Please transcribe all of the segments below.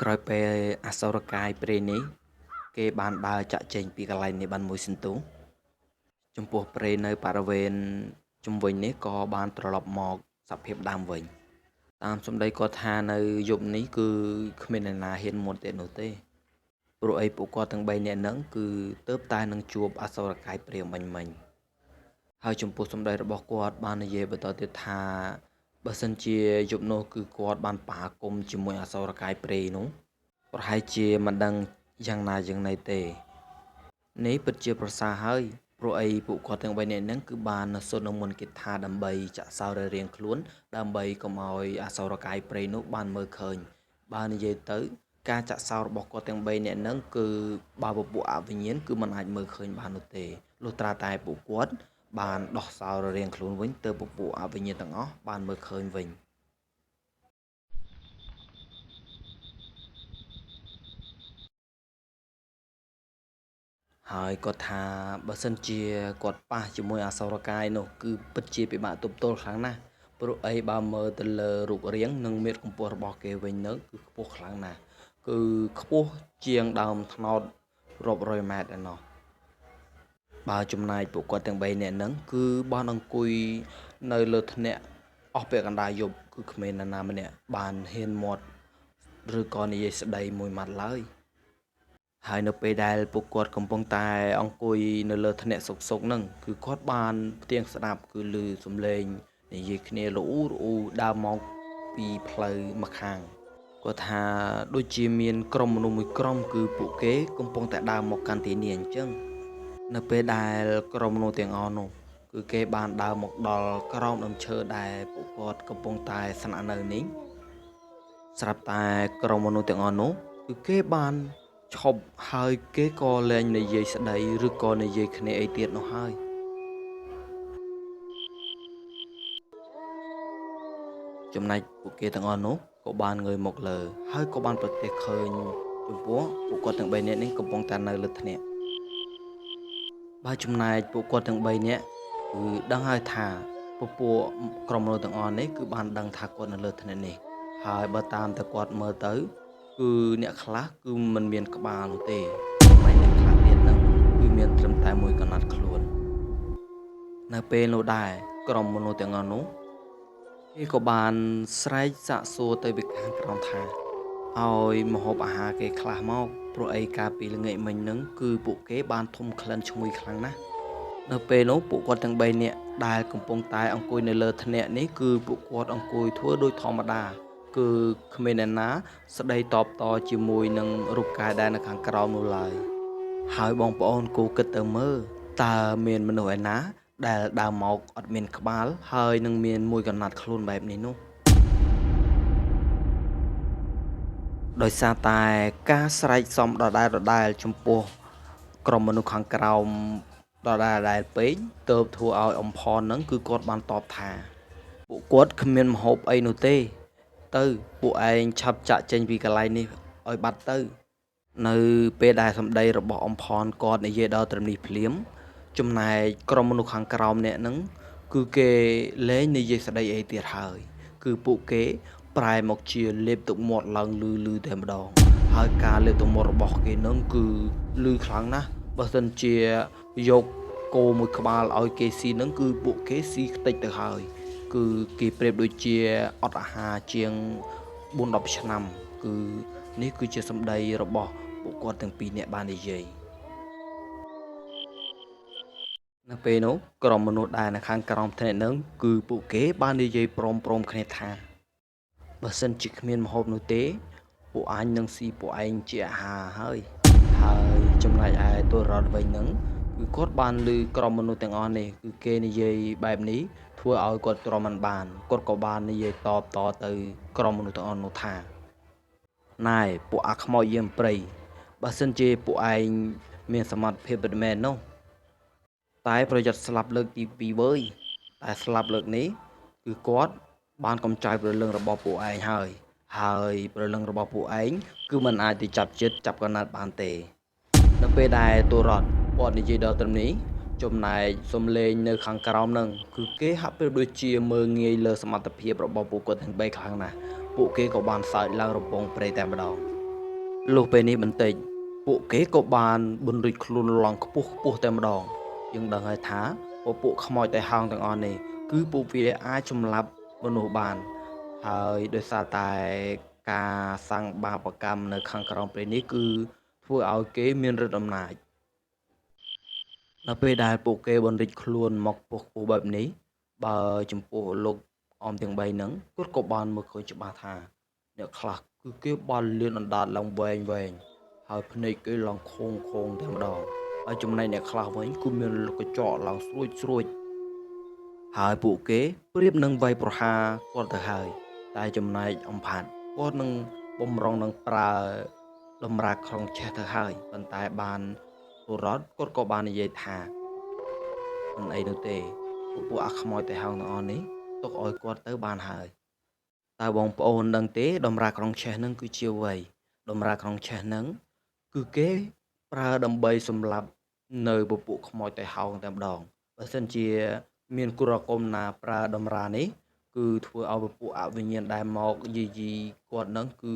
ក្រោយពេលអសុរកាយព្រៃនេះគេបានដើរចាក់ចេញពីកន្លែងនេះបានមួយសន្ទុះចំពោះព្រៃនៅបរិវេណជុំវិញនេះក៏បានត្រឡប់មកសភាពដើមវិញតាមសម្ដីគាត់ថានៅយប់នេះគឺគ្មានអ្នកណាហ៊ានមុតទៀតនោះទេព្រោះអីពួកគាត់ទាំង3នាក់ហ្នឹងគឺទើបតែនឹងជួបអសុរកាយព្រាហ្មណ៍មិញហើយចំពោះសម្ដីរបស់គាត់បាននិយាយបន្តទៀតថាបើសិនជាយប់នោះគឺគាត់បានប៉ះគុំជាមួយអសុរកាយព្រៃនោះប្រហែលជាមិនដឹងយ៉ាងណាយ៉ាងណីទេនេះពិតជាប្រសើរហើយព្រោះអីពួកគាត់ទាំង3នាក់ហ្នឹងគឺបានសូត្រនៅមន្តគិតថាដើម្បីចាក់សោររៀងខ្លួនដើម្បីកុំឲ្យអសុរកាយព្រៃនោះបានមើលឃើញបើនិយាយទៅការចាក់សោររបស់គាត់ទាំង3នាក់ហ្នឹងគឺបើពពួកអវិញ្ញាណគឺមិនអាចមើលឃើញបាននោះទេលុះត្រាតែពួកគាត់បានដោះសោររៀងខ្លួនវិញទើបពពួកអវិញ្ញាណទាំងអស់បានមើលឃើញវិញហើយគាត់ថាបើសិនជាគាត់ប៉ះជាមួយអសុរកាយនោះគឺពិតជាពិបាកទប់ទល់ខ្លាំងណាស់ព្រោះអីបើមើលទៅលើរូបរាងនិងមាឌកម្ពស់របស់គេវិញនោះគឺខ្ពស់ខ្លាំងណាស់គឺខ្ពស់ជាងដើមត្នោតរាប់រយម៉ែត្រឯណោះបើចំណែកពួកគាត់ទាំង3នាក់ហ្នឹងគឺបានអង្គុយនៅលើថ្នាក់អស់ពាក់កណ្ដាលយប់គឺគ្មាននរណាម្នាក់បានហ៊ានមាត់ឬក៏និយាយស្ដីមួយម៉ាត់ឡើយហើយនៅពេលដែលពួកគាត់កំពុងតែអង្គុយនៅលើថ្នាក់សុកហ្នឹងគឺគាត់បានផ្ទៀងស្ដាប់គឺឮសំឡេងនិយាយគ្នារអ៊ូដើរមកពីផ្លូវម្ខាងគាត់ថាដូចជាមានក្រុមមនុស្សមួយក្រុមគឺពួកគេកំពុងតែដើរមកកាន់ទីនេះអញ្ចឹងនៅពេលដែលក្រុមមនុស្សទាំងអស់នោះគឺគេបានដើរមកដល់ក្រោមដើមឈើដែលពួកគាត់កំពុងតែស្នាក់នៅនេះស្រាប់តែក្រុមមនុស្សទាំងអស់នោះគឺគេបានឈប់ហើយគេក៏លែងនិយាយស្ដីឬក៏និយាយគ្នាអីទៀតនោះហើយចំណែកពួកគេទាំងអស់នោះក៏បានងើយមកលើហើយក៏បានប្រទះឃើញចំពោះពួកគាត់ទាំង3នាក់នេះកំពុងតែនៅលើថ្នាក់បើចំណែកពួកគាត់ទាំង3នាក់គឺដឹងហើយថាពពួកក្រុមមនុស្សទាំងអស់នេះគឺបានដឹងថាគាត់នៅលើថ្នាក់នេះហើយបើតាមតែគាត់មើលទៅគឺអ្នកខ្លះគឺមិនមានក្បាលនោះទេហើយអ្នកខ្លះទៀតហ្នឹងគឺមានត្រឹមតែមួយកណាត់ខ្លួននៅពេលនោះដែរក្រុមមនុស្សទាំងអស់នោះគេក៏បានស្រែកសាកសួរទៅពីខាងក្រោមថាឲ្យម្ហូបអាហារគេខ្លះមកព្រោះអីកាលពីល្ងាចមិញហ្នឹងគឺពួកគេបានធំក្លិនឈ្ងុយខ្លាំងណាស់នៅពេលនោះពួកគាត់ទាំង3នាក់ដែលកំពុងតែអង្គុយនៅលើថ្នាក់នេះគឺពួកគាត់អង្គុយធ្វើដូចធម្មតាគឺគ្មានអ្នកណាស្ដីតបតជាមួយនឹងរូបកាយដែលនៅខាងក្រោមនោះឡើយហើយបងប្អូនគូគិតទៅមើលតើមានមនុស្សឯណាដែលដើរមកអត់មានក្បាលហើយនឹងមានមួយកណាត់ខ្លួនបែបនេះនោះដោយសារតែការស្រែកសំដដែលចំពោះក្រុមមនុស្សខាងក្រោមដដែលពេកទើបធ្វើឲ្យអំផនហ្នឹងគឺគាត់បានតបថាពួកគាត់គ្មានម្ហូបអីនោះទេទៅពួកឯងឆាប់ចាក់ចេញពីកន្លែងនេះឲ្យបាត់ទៅនៅពេលដែលសម្ដីរបស់អំផនគាត់និយាយដល់ត្រឹមនេះភ្លាមចំណែកក្រុមមនុស្សខាងក្រោមអ្នកហ្នឹងគឺគេលែងនិយាយស្ដីអីទៀតហើយគឺពួកគេប្រែមកជាលេបទឹកមាត់ឡើងលឺតែម្ដងហើយការលេបទឹកមាត់របស់គេនឹងគឺលឺខ្លាំងណាស់បើសិនជាយកគោមួយក្បាលឲ្យគេស៊ីនឹងគឺពួកគេស៊ីខ្ទេចទៅហើយគឺគេប្រៀបដូចជាអត់អាហារជាង 4-10 ឆ្នាំគឺនេះគឺជាសម្ដីរបស់ពួកគាត់ទាំងពីរនាក់បាននិយាយនៅពេលនោះក្រុមមនុស្សដែលនៅខាងក្រោមថ្នាក់នឹងគឺពួកគេបាននិយាយព្រមគ្នាថាបើសិនជាគ្មានម្ហូបនោះទេពួកអញនឹងស៊ីពួកឯងជាអាហារហើយចំណែកឯទូររតវិញនឹងគឺគាត់បានឮក្រុមមនុស្សទាំងអស់នេះគឺគេនិយាយបែបនេះធ្វើឲ្យគាត់ទ្រាំមិនបានគាត់ក៏បាននិយាយតទៅក្រុមមនុស្សទាំងអស់នោះថាណែពួកអាខ្មោចយាមព្រៃបើសិនជាពួកឯងមានសមត្ថភាពពិតមែននោះតែប្រយ័ត្នស្លាប់លើកទី2វើយតែស្លាប់លើកនេះគឺគាត់បានកំចាយព្រលឹងរបស់ពួកឯងហើយព្រលឹងរបស់ពួកឯងគឺមិនអាចទៅចាប់ចិត្តចាប់កណាត់បានទេនៅពេលដែលទូរតគាត់និយាយដល់ត្រឹមនេះចំណែកសំឡេងនៅខាងក្រោមហ្នឹងគឺគេហាក់ប្រៀបដូចជាមើងងាយលើសមត្ថភាពរបស់ពួកគាត់ទាំង3ខ្លាំងណាស់ពួកគេក៏បានសើចឡើងរំពងព្រៃតែម្ដង លុះពេលនេះបន្តិចពួកគេក៏បានបន្រិចខ្លួនឡើងខ្ពស់តែម្ដងយើងដឹងហើយថាពួកខ្មោចតៃហោងទាំងអស់នេះគឺពួកវាអាចសម្លាប់មនុស្សបានហើយដោយសារតែការសាងបាបកម្មនៅខាងក្រោមពេលនេះគឺធ្វើឲ្យគេមានឫទ្ធិអំណាចនៅពេលដែលពួកគេបន្រិចខ្លួនមកខ្ពស់បែបនេះបើចំពោះលោកអមទាំង3ហ្នឹងគាត់ក៏បានមើលឃើញច្បាស់ថាអ្នកខ្លះគឺគេបានលឿនអណ្ដាតឡើងវែងហើយភ្នែកគេឡើងខូងតែម្ដងហើយចំណែកអ្នកខ្លះវិញគឺមានកញ្ចក់ឡើងស្រួចហើយពួកគេប្រៀបនឹងវាយប្រហារគាត់ទៅហើយតែចំណែកអំផាត់គាត់នឹងបំរុងនឹងប្រើតម្រាក្រុងឆេះទៅហើយប៉ុន្តែបានពលរដ្ឋគាត់ក៏បាននិយាយថាមិនអីនោះទេពួកអាខ្មោចតៃហោងទាំងអស់នេះទុកឲ្យគាត់ទៅបានហើយតើបងប្អូនដឹងទេតម្រាក្រុងឆេះនឹងគឺជាអ្វីតម្រាក្រុងឆេះនឹងគឺគេប្រើដើម្បីសម្លាប់នៅពពួកខ្មោចតៃហោងតែម្ដងបើសិនជាមានគុរកម្មណាប្រើតម្រានេះគឺធ្វើឲ្យពពួកអវិញ្ញាណដែលមកយីគាត់នឹងគឺ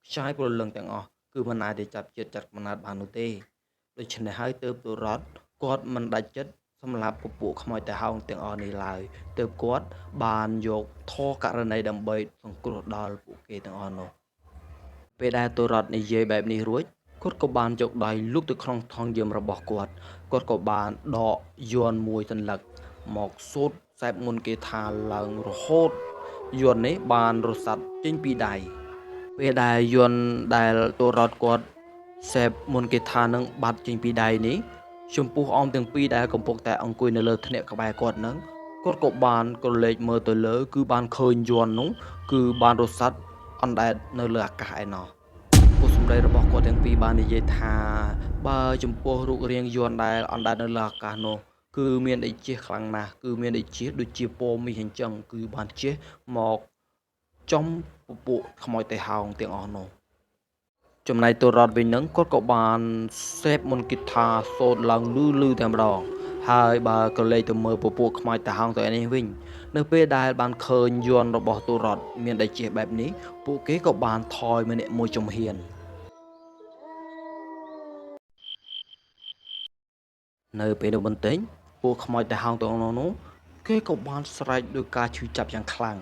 ខ្ចាយព្រលឹងទាំងអស់គឺមិនអាចទៅចាប់ចិត្តចាត់កំណត់បាននោះទេដូច្នេះហើយទើបទូរ៉តគាត់មិនដាច់ចិត្តសម្រាប់ពពួកខ្មោចតៃហោងទាំងអស់នេះឡើយទើបគាត់បានយកធរករណីដើម្បីសង្គ្រោះដល់ពួកគេទាំងអស់នោះពេលដែលទូរ៉តនិយាយបែបនេះរួចគាត់ក៏បានយកដៃលូកទៅក្នុងថង់យាមរបស់គាត់ក៏បានដកយ័ន្តមួយសន្លឹកមកសូត្រសែបមុនគេថាឡើងរហូតយ័ន្តនេះបានរសាត់ចេញពីដៃពេលដែលយ័ន្តដែលទូរ៉តគាត់សែបមុនគេថានឹងបាត់ចេញពីដៃនេះចំពោះអមទាំងពីរដែលកំពុងតែអង្គុយនៅលើថ្នាក់ក្បែរគាត់នឹងគាត់ក៏បានក៏លេចមើលទៅលើគឺបានឃើញយ័ន្តនោះគឺបានរសាត់អណ្ដែតនៅលើអាកាសឯណោះពួកសម្ដីរបស់គាត់ទាំងពីរបាននិយាយថាបើចំពោះរូបរាងយ័ន្តដែលអណ្ដែតនៅលើអាកាសនោះគឺមានដូចជាខ្លាំងណាស់គឺមានដូចជាពណ៌មាសអញ្ចឹងគឺបានជះមកចំពួកខ្មោចតៃហោងទាំងអស់នោះចំណែកទូរ៉តវិញនឹងគាត់ក៏បានសេពមុនគិតថាសូត្រឡើងលឺតែម្ដងហើយបើក៏លេចទៅមើលពពួកខ្មោចតៃហោងទៅឯនេះវិញនៅពេលដែលបានឃើញយន្តរបស់ទូរ៉តមានដូចជាបែបនេះពួកគេក៏បានថយម្នាក់មួយចំហៀននៅពេលនោះបន្តិចពួកខ្មោចតៃហោងទាំងនោះគេក៏បានស្រែកដោយការឈឺចាប់យ៉ាងខ្លាំង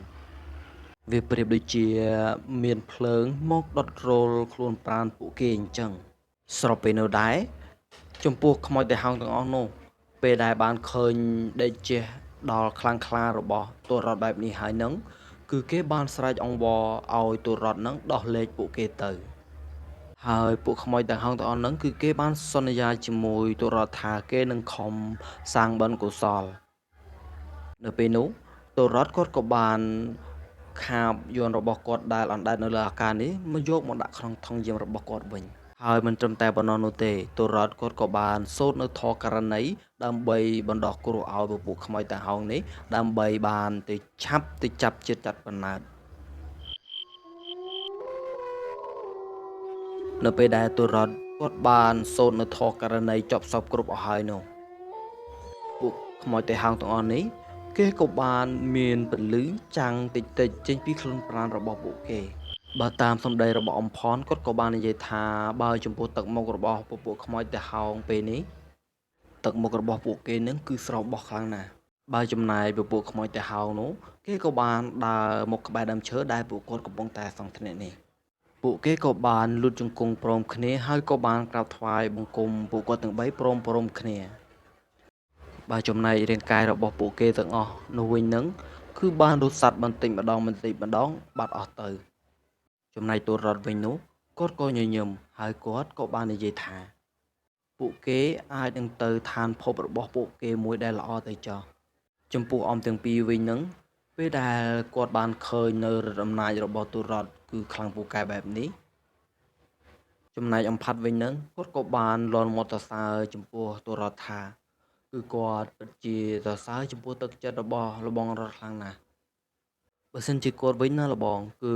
វាប្រៀបដូចជាមានភ្លើងមកដុតរោលខ្លួនប្រាណពួកគេអញ្ចឹងស្របពេលនោះដែរចំពោះខ្មោចតៃហោងទាំងអស់នោះពេលដែលបានឃើញដេកជះដល់ខ្លាំងក្លារបស់ទូរ៉តបែបនេះហើយនឹងគឺគេបានស្រែកអង្វរឲ្យទូរ៉តនឹងដោះលែងពួកគេទៅហើយពួកខ្មោចតៃហោងទាំងអស់ហ្នឹងគឺគេបានសន្យាជាមួយទូរ៉តថាគេនឹងខំសាងបុណ្យកុសលនៅពេលនោះទូរ៉តគាត់ក៏បានខាបយន្តរបស់គាត់ដែលអណ្ដែតនៅលើអាកាសនេះមកយកមកដាក់ក្នុងថង់យាមរបស់គាត់វិញហើយមិនត្រឹមតែប៉ុណ្ណោះនោះទេទូរ៉តគាត់ក៏បានសូត្រនៅធម៌ករណីដើម្បីបណ្ដោះគ្រោះឲ្យពពួកខ្មោចតៃហោងនេះដើម្បីបានទៅចាប់ចិត្តចាត់បណ្ណាតនៅពេលដែលទូរ៉តគាត់បានសូត្រនៅធម៌ករណីចប់សពគ្រប់អស់ហើយនោះពួកខ្មោចតៃហោងទាំងអស់នេះគេក៏បានមានពលឺចាំងតិចចេញពីខ្លួនប្រាណរបស់ពួកគេបើតាមសម្ដីរបស់អំផនគាត់ក៏បាននិយាយថាបើចំពោះទឹកមុខរបស់ពួកខ្មោចតៃហោងពេលនេះទឹកមុខរបស់ពួកគេនឹងគឺស្រស់បោះខ្លាំងណាស់បើចំណែកពួកខ្មោចតៃហោងនោះគេក៏បានដើរមកក្បែរដើមឈើដែលពួកគាត់កំពុងតែសង់ថ្នាក់នេះពួកគេក៏បានលូតជង្គង់ព្រមគ្នាហើយក៏បានក្រាបថ្វាយបង្គំពួកគាត់ទាំង3ព្រមគ្នាបើចំណែករាងកាយរបស់ពួកគេទាំងអស់នោះវិញនឹងគឺបានរត់សាត់បន្តិចម្ដងបាត់អស់ទៅចំណែកទូរ៉តវិញនោះគាត់ក៏ញញឹមហើយគាត់ក៏បាននិយាយថាពួកគេអាចនឹងទៅឋានភពរបស់ពួកគេមួយដែលល្អទៅចោះចំពោះអមទាំងពីរវិញនឹងពេលដែលគាត់បានឃើញនៅរដ្ឋអំណាចរបស់ទូរ៉តគឺខ្លាំងពូកែបែបនេះចំណែកអំផាត់វិញនឹងគាត់ក៏បានលន់មាត់សរសើរចំពោះទូរ៉តថាគឺគាត់ពិតជាសរសើរចំពោះទឹកចិត្តរបស់លបងរដ្ឋខ្លាំងណាស់បើសិនជាគាត់វិញណាលបងគឺ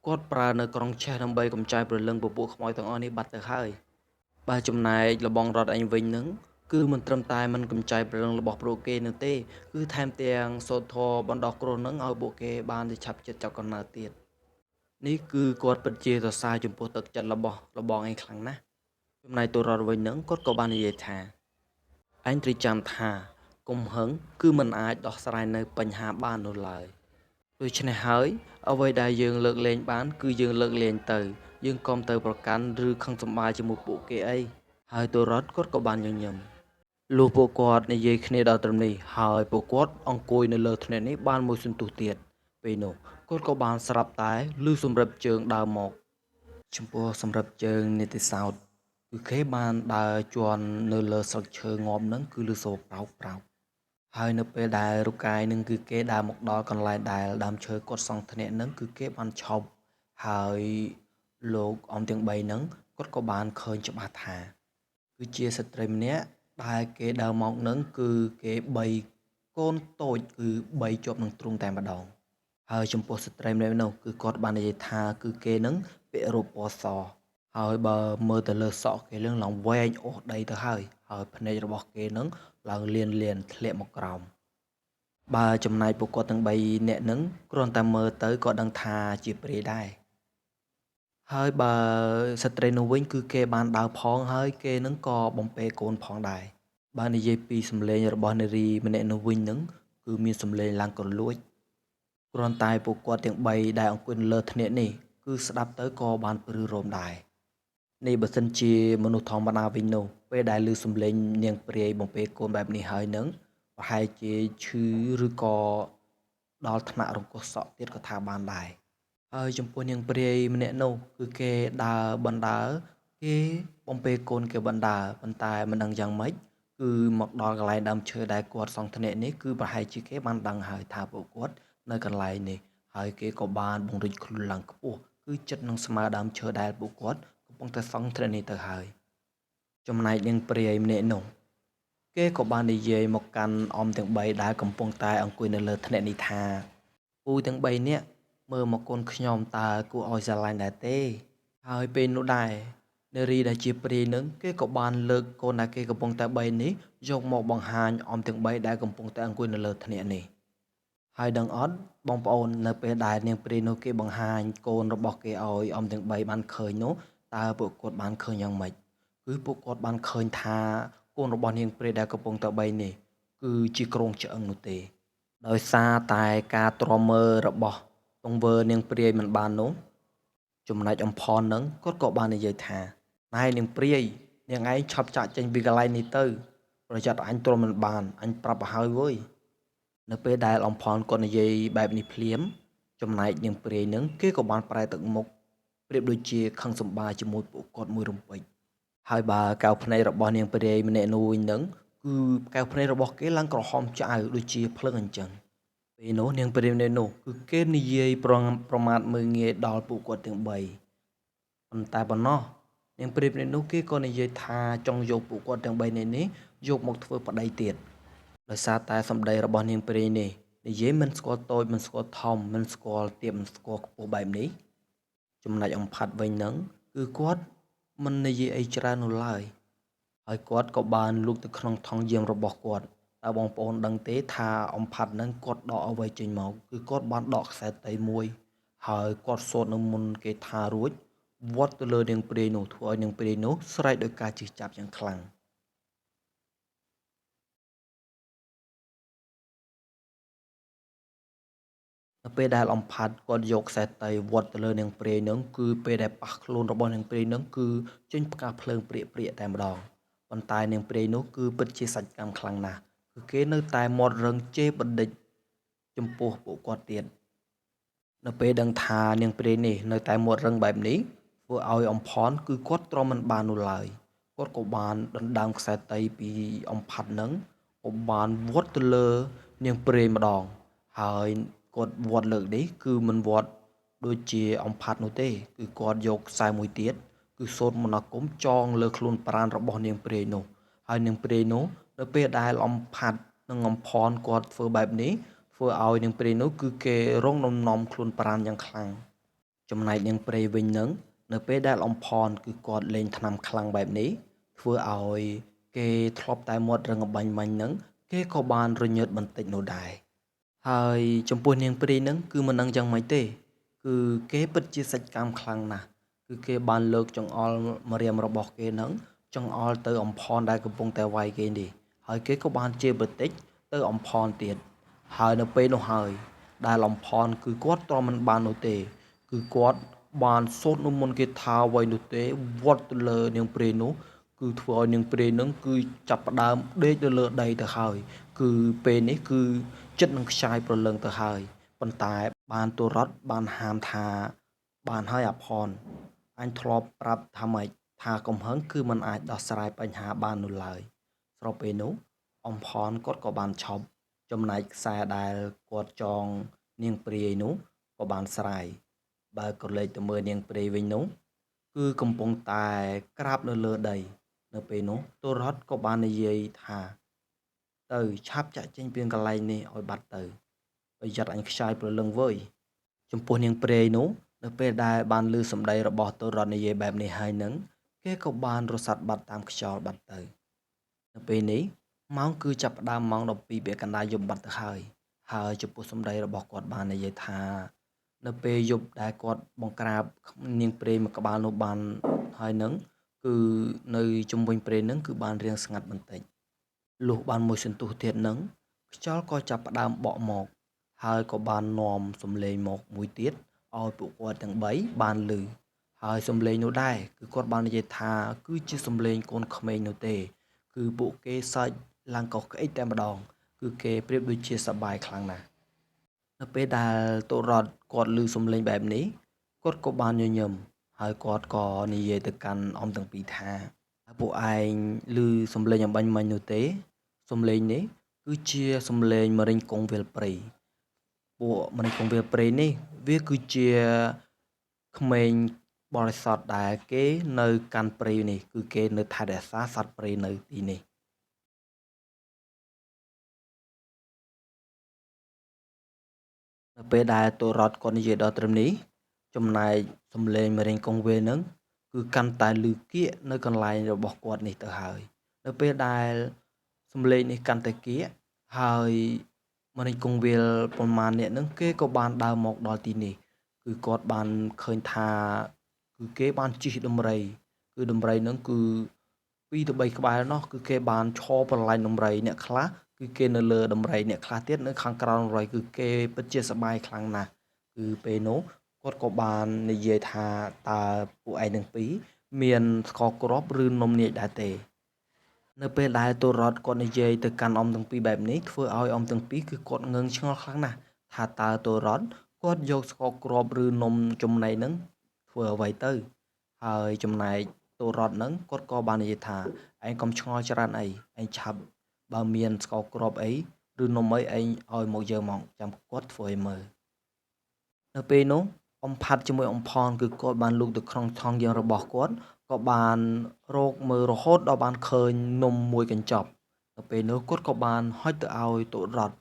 គាត់ប្រើនៅក្រុងឆេះដើម្បីកម្ចាយព្រលឹងពពួកខ្មោចទាំងអស់នេះបាត់ទៅហើយបើចំណែកលបងរដ្ឋឯងវិញនឹងគឺមិនត្រឹមតែមិនកម្ចាយព្រលឹងរបស់ពួកគេនោះទេគឺថែមទាំងសូត្រធម៌បណ្ដោះគ្រោះនឹងឲ្យពួកគេបានទៅឆាប់ចិត្តចាប់កំណើតទៀត នេះគឺគាត់ពិតជាសរសើរចំពោះទឹកចិត្តរបស់របងឯងខ្លាំងណាស់ចំណែកទូររដ្ឋវិញហ្នឹងគាត់ក៏បាននិយាយថាឯងត្រូវចាំថាកុំហឹងគឺមិនអាចដោះស្រាយនៅបញ្ហាបាននោះឡើយដូច្នេះហើយអ្វីដែលយើងលើកលែងបានគឺយើងលើកលែងទៅយើងកុំទៅប្រកាន់ឬខឹងសម្បារជាមួយពួកគេអីហើយទូររដ្ឋគាត់ក៏បានញញឹមលុះពួកគាត់និយាយគ្នាដល់ត្រឹមនេះហើយពួកគាត់អង្គុយនៅលើធ្នាក់នេះបានមួយសន្ទុះទៀតពេលនោះគាត់ក៏បានស្រាប់តែលឺសម្រិបជើងដើរមកចំពោះសម្រិបជើងនីតិសោតគឺគេបានដើរជន់នៅលើស្លឹកឈើងាប់ហ្នឹងគឺលឺសូរប្រោកប្រោកហើយនៅពេលដែលរូបកាយនឹងគឺគេដើរមកដល់កន្លែងដែលដើមឈើគាត់សង់ធ្នាក់ហ្នឹងគឺគេបានឈប់ហើយលោកអំទាំង3ហ្នឹងគាត់ក៏បានឃើញច្បាស់ថាគឺជាស្ត្រីម្នាក់ដែលគេដើរមកហ្នឹងគឺគេ3កូនតូចគឺ3ជាប់នឹងទ្រូងតែម្ដងហើយចំពោះស្ត្រីម្នាក់នោះគឺគាត់បាននិយាយថាគឺគេនឹងពាក់រូបពណ៌សហើយបើមើលទៅលើសក់គេនឹងឡើងវែងអស់ដីទៅហើយភ្នែករបស់គេនឹងឡើងលៀនធ្លាក់មកក្រោមបើចំណែកពួកគាត់ទាំង3នាក់នឹងគ្រាន់តែមើលទៅក៏ដឹងថាជាព្រាយដែរហើយបើស្ត្រីនោះវិញគឺគេបានដើរផងហើយគេនឹងក៏បំពេកូនផងដែរបើនិយាយពីសម្លេងរបស់នារីម្នាក់នោះវិញនឹងគឺមានសម្លេងឡើងក្រលួចគ្រាន់តែពួកគាត់ទាំង3ដែលអង្គុយលើធ្នាក់នេះគឺស្ដាប់ទៅក៏បានព្រឺរោមដែរនេះបើសិនជាមនុស្សធម្មតាវិញនោះពេលដែលឮសំឡេងនាងព្រាយបំពេកូនបែបនេះហើយនឹងប្រហែលជាឈឺឬក៏ដល់ថ្នាក់រង្គោះសក់ទៀតក៏ថាបានដែរហើយចំពោះនាងព្រាយម្នាក់នោះគឺគេដើរបណ្ដើរគេបំពេកូនគេបណ្ដើរប៉ុន្តែមិនដឹងយ៉ាងម៉េចគឺមកដល់កន្លែងដើមឈើដែលគាត់សង់ធ្នាក់នេះគឺប្រហែលជាគេបានដឹងហើយថាពួកគាត់នៅកន្លែងនេះហើយគេក៏បានបង្រិចខ្លួនឡើងខ្ពស់គឺចិត្តនឹងស្មើដើមឈើដែលពួកគាត់កំពុងតែសង់ធ្នាក់នេះទៅហើយចំណែកនាងព្រាយម្នាក់នោះគេក៏បាននិយាយមកកាន់អមទាំង3ដែលកំពុងតែអង្គុយនៅលើធ្នាក់នេះថាពូទាំង3នាក់មើលមកកូនខ្ញុំតើគួរឲ្យស្រឡាញ់ដែរទេហើយពេលនោះដែរនារីដែលជាព្រាយនឹងគេក៏បានលើកកូនដែលគេកំពុងតែ3នេះយកមកបង្ហាញអមទាំង3ដែលកំពុងតែអង្គុយនៅលើធ្នាក់នេះហើយដឹងអត់បងប្អូននៅពេលដែលនាងព្រាយនោះគេបង្ហាញកូនរបស់គេឲ្យអមទាំង3បានឃើញនោះតើពួកគាត់បានឃើញយ៉ាងម៉េចគឺពួកគាត់បានឃើញថាកូនរបស់នាងព្រាយដែលកំពុងតែ3នេះគឺជាគ្រោងឆ្អឹងនោះទេដោយសារតែការទ្រាំមើលរបស់ទង្វើនាងព្រាយមិនបាននោះចំណែកអំផននឹងគាត់ក៏បាននិយាយថាណែនាងព្រាយនាងឯងឆាប់ចាក់ចេញពីកន្លែងនេះទៅប្រយ័ត្នអញទ្រាំមិនបានអញប្រាប់ឲ្យហើយវើយនៅពេលដែលអំផនគាត់និយាយបែបនេះភ្លាមចំណែកនាងព្រាយនឹងគេក៏បានប្រែទឹកមុខប្រៀបដូចជាខឹងសម្បារជាមួយពួកគាត់មួយរំពេចហើយបើកៅភ្នែករបស់នាងព្រាយម្នាក់នោះវិញនឹងគឺកៅភ្នែករបស់គេឡើងក្រហមឆ្អៅដូចជាភ្លើងអញ្ចឹងពេលនោះនាងព្រាយម្នាក់នោះគឺគេនិយាយប្រមាថមើលងាយដល់ពួកគាត់ទាំង3ប៉ុន្តែប៉ុណ្ណោះនាងព្រាយម្នាក់នោះគេក៏និយាយថាចង់យកពួកគាត់ទាំង3នាក់នេះយកមកធ្វើប្តីទៀតដោយសារតែសម្ដីរបស់នាងព្រាយនេះនិយាយមិនស្គាល់តូចមិនស្គាល់ធំមិនស្គាល់ទាបមិនស្គាល់ខ្ពស់បែបនេះចំណែកអំផាត់វិញហ្នឹងគឺគាត់មិននិយាយអីច្រើននោះឡើយហើយគាត់ក៏បានលូកទៅក្នុងថង់យាមរបស់គាត់តើបងប្អូនដឹងទេថាអំផាត់ហ្នឹងគាត់ដកអ្វីចេញមកគឺគាត់បានដកខ្សែតីមួយហើយគាត់សូត្រនៅមុនគេថារួចវត្តទៅលើនាងព្រាយនោះធ្វើឲ្យនាងព្រាយនោះស្រែកដោយការជិះចាប់យ៉ាងខ្លាំងនៅពេលដែលអំផាត់គាត់យកខ្សែតីវត្តទៅលើនាងព្រាយនឹងគឺពេលដែលប៉ះខ្លួនរបស់នាងព្រាយនឹងគឺចេញផ្កាភ្លើងព្រាកតែម្ដងប៉ុន្តែនាងព្រាយនោះគឺពិតជាសាច់កម្មខ្លាំងណាស់គឺគេនៅតែមាត់រឹងជេរបណ្ឌិតចំពោះពួកគាត់ទៀតនៅពេលដឹងថានាងព្រាយនេះនៅតែមាត់រឹងបែបនេះធ្វើឲ្យអំផនគឺគាត់ទ្រាំមិនបាននោះឡើយគាត់ក៏បានដណ្ដើមខ្សែតីពីអំផាត់នឹងក៏បានវត្តទៅលើនាងព្រាយម្ដងហើយគាត់វត្តលើកនេះគឺមិនវត្តដូចជាអំផាត់នោះទេគឺគាត់យកខ្សែមួយទៀតគឺសូត្រមន្តអាគមចងលើខ្លួនប្រាណរបស់នាងព្រាយនោះហើយនាងព្រាយនោះនៅពេលដែលអំផាត់និងអំផនគាត់ធ្វើបែបនេះធ្វើឲ្យនាងព្រាយនោះគឺគេរងនំខ្លួនប្រាណយ៉ាងខ្លាំងចំណែកនាងព្រាយវិញនឹងនៅពេលដែលអំផនគឺគាត់លេងថ្នាំខ្លាំងបែបនេះធ្វើឲ្យគេធ្លាប់តែមាត់រឹងអបាញ់មាញ់នឹងគេក៏បានរញើតបន្តិចនោះដែរហើយចំពោះនាងព្រាយនឹងគឺមិនដឹងយ៉ាងម៉េចទេ គឺគេពិតជាសច្ចកម្មខ្លាំងណាស់គឺគេបានលើកចង្អុលម្រាមរបស់គេនឹងចង្អុលទៅអំផនដែលកំពុងតែវាយគេនេះហើយគេក៏បានជាបន្តិចទៅអំផនទៀតហើយនៅពេលនោះហើយដែលអំផនគឺគាត់ទ្រាំមិនបាននោះទេគឺគាត់បានសូត្រនៅមុនគេថាអ្វីនោះទេវត្តទៅលើនាងព្រាយនោះគឺធ្វើឲ្យនាងព្រាយនឹងគឺចាប់ផ្ដើមដេកទៅលើដីទៅហើយគឺពេលនេះគឺចិត្តនឹងខ្ចាយប្រលឹងទៅហើយប៉ុន្តែបានទូរ៉ាត់បានហាមថាបានហើយអាផនអញធ្លាប់ប្រាប់ថាម៉េចថាកំហឹងគឺมันអាចដោះស្រាយបញ្ហាបាននោះឡើយស្របពេលនោះអំផនគាត់ក៏បានឈប់ចំណែកខ្សែដែលគាត់ចងនាងព្រាយនោះក៏បានស្រាយបើក៏លេចទៅមើលនាងព្រាយវិញនោះគឺកំពុងតែក្រាបនៅលើដីនៅពេលនោះទូរ៉ាត់ក៏បាននិយាយថាទៅឆាប់ចាក់ចេញពីកន្លែងនេះឲ្យបាត់ទៅប្រយ័ត្នអញខ្ចាយព្រលឹងវើយចំពោះនាងព្រាយនោះនៅពេលដែលបានឮសម្ដីរបស់ទូរ៉ាត់និយាយបែបនេះហើយនឹងគេក៏បានរសាត់បាត់តាមខ្យល់បាត់ទៅនៅពេលនេះម៉ោងគឺចាប់ផ្ដើមម៉ោង12ពាក់កណ្ដាលយប់បាត់ទៅហើយចំពោះសម្ដីរបស់គាត់បាននិយាយថានៅពេលយប់ដែលគាត់បង្ក្រាបនាងព្រាយមួយក្បាលនោះបានហើយនឹងគឺនៅជុំវិញព្រាយនឹងគឺបានរៀងស្ងាត់បន្តិចលុះបានមួយសន្ទុះទៀតនឹងខ្យល់ក៏ចាប់ផ្ដើមបក់មកហើយក៏បាននាំសំឡេងមកមួយទៀតឲ្យពួកគាត់ទាំង3បានឮហើយសំឡេងនោះដែរគឺគាត់បាននិយាយថាគឺជាសំឡេងកូនក្មេងនោះទេគឺពួកគេសើចឡើងកោសក្អិចតែម្ដងគឺគេប្រៀបដូចជាសប្បាយខ្លាំងណាស់នៅពេលដែលទូរ៉ាត់គាត់ឮសំឡេងបែបនេះគាត់ក៏បានញញឹមហើយគាត់ក៏និយាយទៅកាន់អ៊ំទាំងពីរថាពួកឯងឮសំឡេងអំបញ្ញមិញនោះទេសំឡេងនេះគឺជាសំឡេងមរិញគង់វាលព្រៃពួកម្នេញគង្វាលព្រៃនេះវាគឺជាក្មេងបរិសុទ្ធដែលគេនៅកាន់ព្រៃនេះគឺគេនៅថែរក្សាសត្វព្រៃនៅទីនេះនៅពេលដែលទូរ៉ាត់គាត់និយាយដល់ត្រឹមនេះចំណែកសំឡេងមរិញគង្វាលនឹងគឺកាន់តែលឺគៀកនៅកន្លែងរបស់គាត់នេះទៅហើយនៅពេលដែលសំឡេងនេះកាន់តែគៀកហើយមរិញគង្វាលប្រមាណអ្នកនឹងគេក៏បានដើរមកដល់ទីនេះគឺគាត់បានឃើញថាគឺគេបានជិះដំរីគឺដំរីនឹងគឺ2ទៅ3ក្បាលនោះគឺគេបានឈរប្រឡាញ់ដំរីអ្នកខ្លះគឺគេនៅលើដំរីអ្នកខ្លះទៀតនៅខាងក្រោមដំរីគឺគេពិតជាសប្បាយខ្លាំងណាស់គឺពេលនោះគាត់ក៏បាននិយាយថាតើពួកឯងទាំងពីរមានស្ករគ្រាប់ឬនំនាយដែរទេនៅពេលដែលទូរ៉ាត់គាត់និយាយទៅកាន់អ៊ំទាំងពីរបែបនេះធ្វើឲ្យអ៊ំទាំងពីរគឺគាត់ងើងឆ្ងល់ខ្លាំងណាស់ថាតើទូរ៉ាត់គាត់យកស្ករគ្រាប់ឬនំចំណីនឹងធ្វើអ្វីទៅហើយចំណែកទូរ៉ាត់នឹងគាត់ក៏បាននិយាយថាឯងកុំឆ្ងល់ច្រើនអីឯងឆាប់បើមានស្ករគ្រាប់អីឬនំអីឯងឲ្យមកយើងមកចាំគាត់ធ្វើឲ្យមើលនៅពេលនោះអ៊ំផាត់ជាមួយអ៊ំផនគឺគាត់បានលូកទៅក្នុងថង់យើងរបស់គាត់ក៏បានរកមើលរហូតដល់បានឃើញនំមួយកញ្ចប់នៅពេលនោះគាត់ក៏បានហុចទៅឲ្យទូរ៉ាត់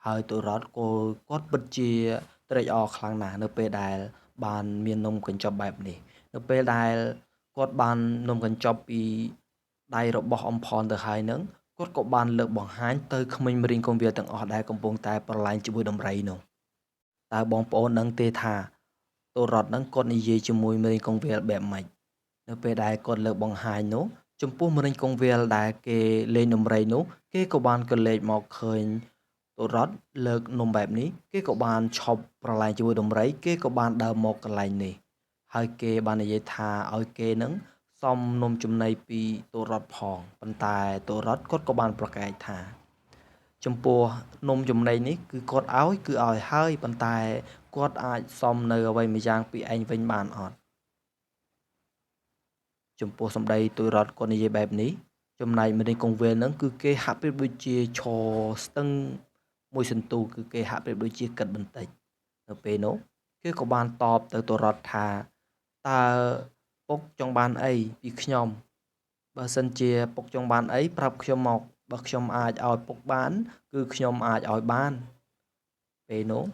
ហើយទូរ៉ាត់ក៏គាត់ពិតជាត្រេកអរខ្លាំងណាស់នៅពេលដែលបានមាននំកញ្ចប់បែបនេះនៅពេលដែលគាត់បាននំកញ្ចប់ពីដៃរបស់អ៊ំផនទៅហើយនឹងគាត់ក៏បានលើកបង្ហាញទៅក្មេងម្រៀងកងវាលទាំងអស់ដែលកំពុងតែប្រឡែងជាមួយដំរីនោះតើបងប្អូនដឹងទេថាទូរ៉ាត់នឹងគាត់និយាយជាមួយម្រៀងកងវាលបែបម៉េចនៅពេលដែលគាត់លើកបង្ហាញនោះចំពោះម្រៀងកងវាលដែលគេលេងដំរីនោះគេក៏បានកលេចមកឃើញទូរ៉ាត់លើកនំបែបនេះគេក៏បានឈប់ប្រឡែងជាមួយដំរីគេក៏បានដើរមកកន្លែងនេះហើយគេបាននិយាយថាឲ្យគេនឹងសុំនំចំណីពីទូរ៉ាត់ផងប៉ុន្តែទូរ៉ាត់គាត់ក៏បានប្រកែកថាចំពោះនំចំណីនេះគឺគាត់ឲ្យគឺឲ្យហើយប៉ុន្តែគាត់អាចសុំនៅអ្វីមួយយ៉ាងពីឯងវិញបានអត់ចំពោះសម្ដីទូរ៉ាត់គាត់និយាយបែបនេះចំណែកម្នេញកងវេលហ្នឹងគឺគេហាក់ប្រៀបដូចជាឈរស្ទឹងមួយសន្ទុះគឺគេហាក់ប្រៀបដូចជាគិតបន្តិចនៅពេលនោះគេក៏បានតបទៅទូរ៉ាត់ថាតើពុកចង់បានអីពីខ្ញុំបើសិនជាពុកចង់បានអីប្រាប់ខ្ញុំមកបើខ្ញុំអាចឲ្យពុកបានគឺខ្ញុំអាចឲ្យបានពេលនោះ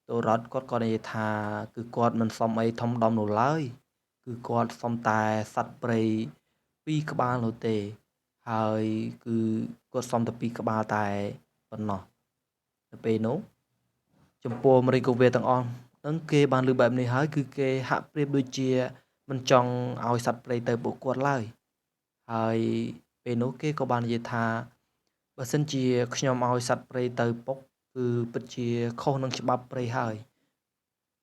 ទូរ៉ាត់គាត់ក៏និយាយថាគឺគាត់មិនសុំអីធំដុំនោះឡើយគឺគាត់សុំតែសត្វព្រៃ2ក្បាលនោះទេហើយគឺគាត់សុំតែ2ក្បាលតែប៉ុណ្ណោះនៅពេលនោះចំពោះម្រេចកូវាទាំងអស់ នឹងគេបានលើបែបនេះហើយគឺគេហាក់ប្រៀបដូចជាមិនចង់ឲ្យសត្វព្រៃទៅពួកគាត់ឡើយហើយពេលនោះគេក៏បាននិយាយថាបើសិនជាខ្ញុំឲ្យសត្វព្រៃទៅពុកគឺពិតជាខុសនឹងច្បាប់ព្រៃហើយ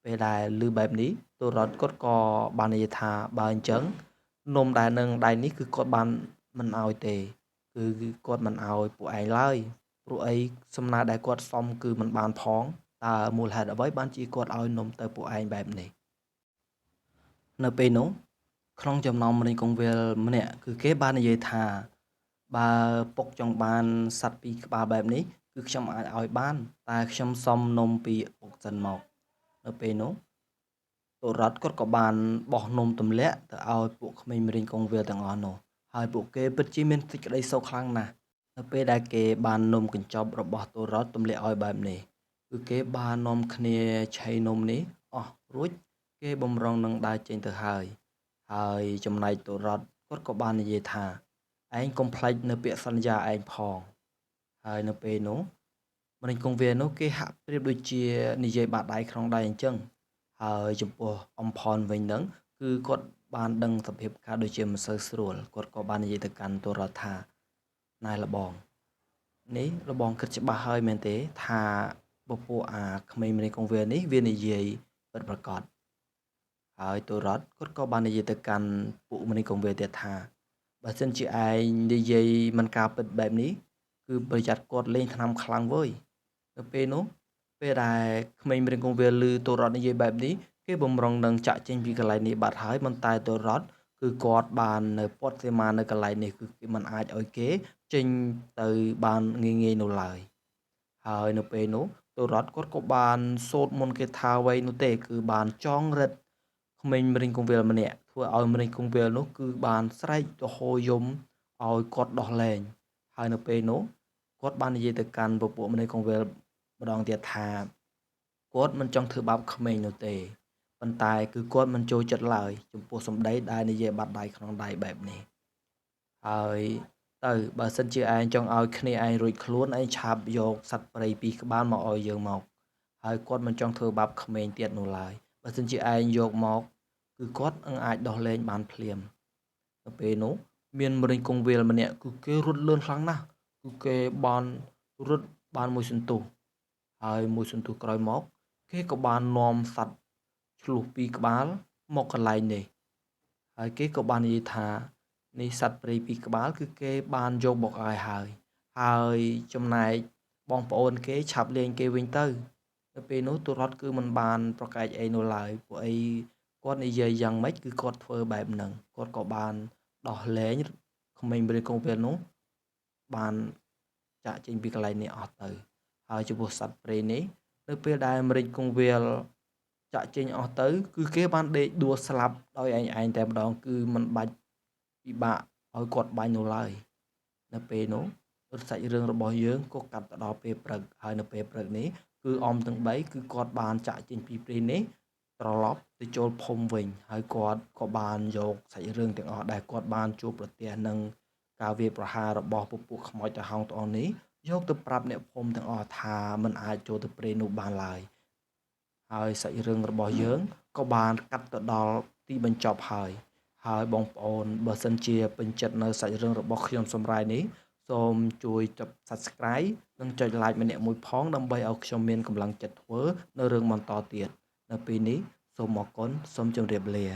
ពេលដែលឮបែបនេះទូរ៉ាត់គាត់ក៏បាននិយាយថាបើអញ្ចឹងនំដែលនឹងដៃនេះគឺគាត់បានមិនឲ្យទេគឺគាត់មិនឲ្យពួកឯងឡើយព្រោះអីសំណើដែលគាត់សុំគឺមិនបានផងតើមូលហេតុអ្វីបានជាគាត់ឲ្យនំទៅពួកឯងបែបនេះនៅពេលនោះក្នុងចំណោមមរិញកងវិលម្នាក់គឺគេបាននិយាយថាបើពុកចង់បានសត្វពីរក្បាលបែបនេះគឺខ្ញុំអាចឲ្យបានតែខ្ញុំសុំនំពីពុកសិនមកនៅពេលនោះទូរ៉ាត់គាត់ក៏បានបោះនំទម្លាក់ទៅឲ្យពួកក្មេងមរិញកងវិលទាំងអស់នោះហើយពួកគេពិតជាមានសេចក្តីសុខខ្លាំងណាស់នៅពេលដែលគេបាននំកញ្ចប់របស់ទូរ៉ាត់ទម្លាក់ឲ្យបែបនេះគឺគេបាននាំគ្នាឆេះនំនេះអស់រួចគេបំរុងនឹងដើរចេញទៅហើយចំណែកទូរ៉ាត់គាត់ក៏បាននិយាយថាឯងកុំភ្លេចនៅពាក្យសន្យាឯងផងហើយនៅពេលនោះមរិញកងវានោះគេហាក់ប្រៀបដូចជានិយាយបាតដៃក្នុងដៃអញ្ចឹងហើយចំពោះអំផនវិញហ្នឹងគឺគាត់បានដឹងសភាពការដូចជាមិនសូវស្រួលគាត់ក៏បាននិយាយទៅកាន់ទូរ៉ាត់ថាណែលបងនេះលបងគិតច្បាស់ហើយមែនទេថាពពួកអាក្មេងមរិញកងវានេះវានិយាយពិតប្រាកដហើយទូរ៉ាត់គាត់ក៏បាននិយាយទៅកាន់ពួកមរិញកងវាទៀតថាបើសិនជាឯងនិយាយមិនការពិតបែបនេះគឺប្រយ័ត្នគាត់លេងថ្នាំខ្លាំងវើយនៅពេលនោះពេលដែលក្មេងមរិញកងវាឮទូរ៉ាត់និយាយបែបនេះគេបំរុងនឹងចាក់ចេញពីកន្លែងនេះបាត់ហើយមិនតែទូរ៉ាត់គឺគាត់បាននៅពត់សេមានៅកន្លែងនេះគឺគេមិនអាចឲ្យគេចេញទៅបានងាយៗនោះឡើយហើយនៅពេលនោះទូរ៉ាត់គាត់ក៏បានសូត្រមន្តគាថាអ្វីនោះទេគឺបានចងរិទ្ធក្មេងមរិញកងវិលម្នាក់ធ្វើឲ្យមរិញកងវិលនោះគឺបានស្រែកទៅហោយំឲ្យគាត់ដោះលែងហើយនៅពេលនោះគាត់បាននិយាយទៅកាន់ពពួកមរិញកងវិលម្ដងទៀតថាគាត់មិនចង់ធ្វើបាបក្មេងនោះទេប៉ុន្តែគឺគាត់មិនចូលចិត្តឡើយចំពោះសម្ដីដែលនិយាយបាត់ដៃក្នុងដៃបែបនេះហើយទៅបើសិនជាឯងចង់ឲ្យគ្នាឯងរួចខ្លួនឯងឆាប់យកសត្វព្រៃពីរក្បាលមកឲ្យយើងមកហើយគាត់មិនចង់ធ្វើបាបក្មេងទៀតនោះឡើយបើសិនជាឯងយកមកគឺគាត់នឹងអាចដោះលែងបានភ្លាមនៅពេលនោះមានមរិញកងវិលម្នាក់គឺគេរត់លឿនខ្លាំងណាស់គឺគេបានរត់បានមួយសន្ទុះហើយមួយសន្ទុះក្រោយមកគេក៏បាននាំសត្វឆ្លុះពីរក្បាលមកកន្លែងនេះហើយគេក៏បាននិយាយថានេះសត្វព្រៃពីរក្បាលគឺគេបានយកមកឲ្យហើយចំណែកបងប្អូនគេឆាប់លេងគេវិញទៅនៅពេលនោះទូរ៉ាត់គឺមិនបានប្រកែកអីនោះឡើយពួកអីគាត់និយាយយ៉ាងម៉េចគឺគាត់ធ្វើបែបហ្នឹងគាត់ក៏បានដោះលែងក្មេងមរិញកងវិលនោះបានចាក់ចេញពីកន្លែងនេះអស់ទៅហើយចំពោះសត្វព្រៃនេះនៅពេលដែលមរិញកងវិលចាក់ចេញអស់ទៅគឺគេបានដេកដួលស្លាប់ដោយឯងតែម្ដងគឺមិនបាច់ពិបាកឲ្យគាត់បាញ់នោះឡើយនៅពេលនោះសាច់រឿងរបស់យើងក៏កាត់ទៅដល់ពេលព្រឹកហើយនៅពេលព្រឹកនេះគឺអមទាំង3គឺគាត់បានចាក់ចេញពីព្រៃនេះត្រឡប់ទៅចូលភូមិវិញហើយគាត់ក៏បានយកសាច់រឿងទាំងអស់ដែលគាត់បានជួបប្រទះនឹងការវាយប្រហាររបស់ពពួកខ្មោចតហោងទាំងអស់នេះយកទៅប្រាប់អ្នកភូមិទាំងអស់ថាមិនអាចចូលទៅព្រៃនោះបានឡើយហើយសាច់រឿងរបស់យើងក៏បានកាត់ទៅដល់ទីបញ្ចប់ហើយបងប្អូនបើសិនជាពេញចិត្តនៅសាច់រឿងរបស់ខ្ញុំសំរ៉ៃនេះសូមជួយចុច Subscribe និងចុច Like ម្នាក់មួយផងដើម្បីឲ្យខ្ញុំមានកម្លាំងចិត្តធ្វើនៅរឿងបន្តទៀតនៅពេលនេះសូមអរគុណសូមជម្រាបលា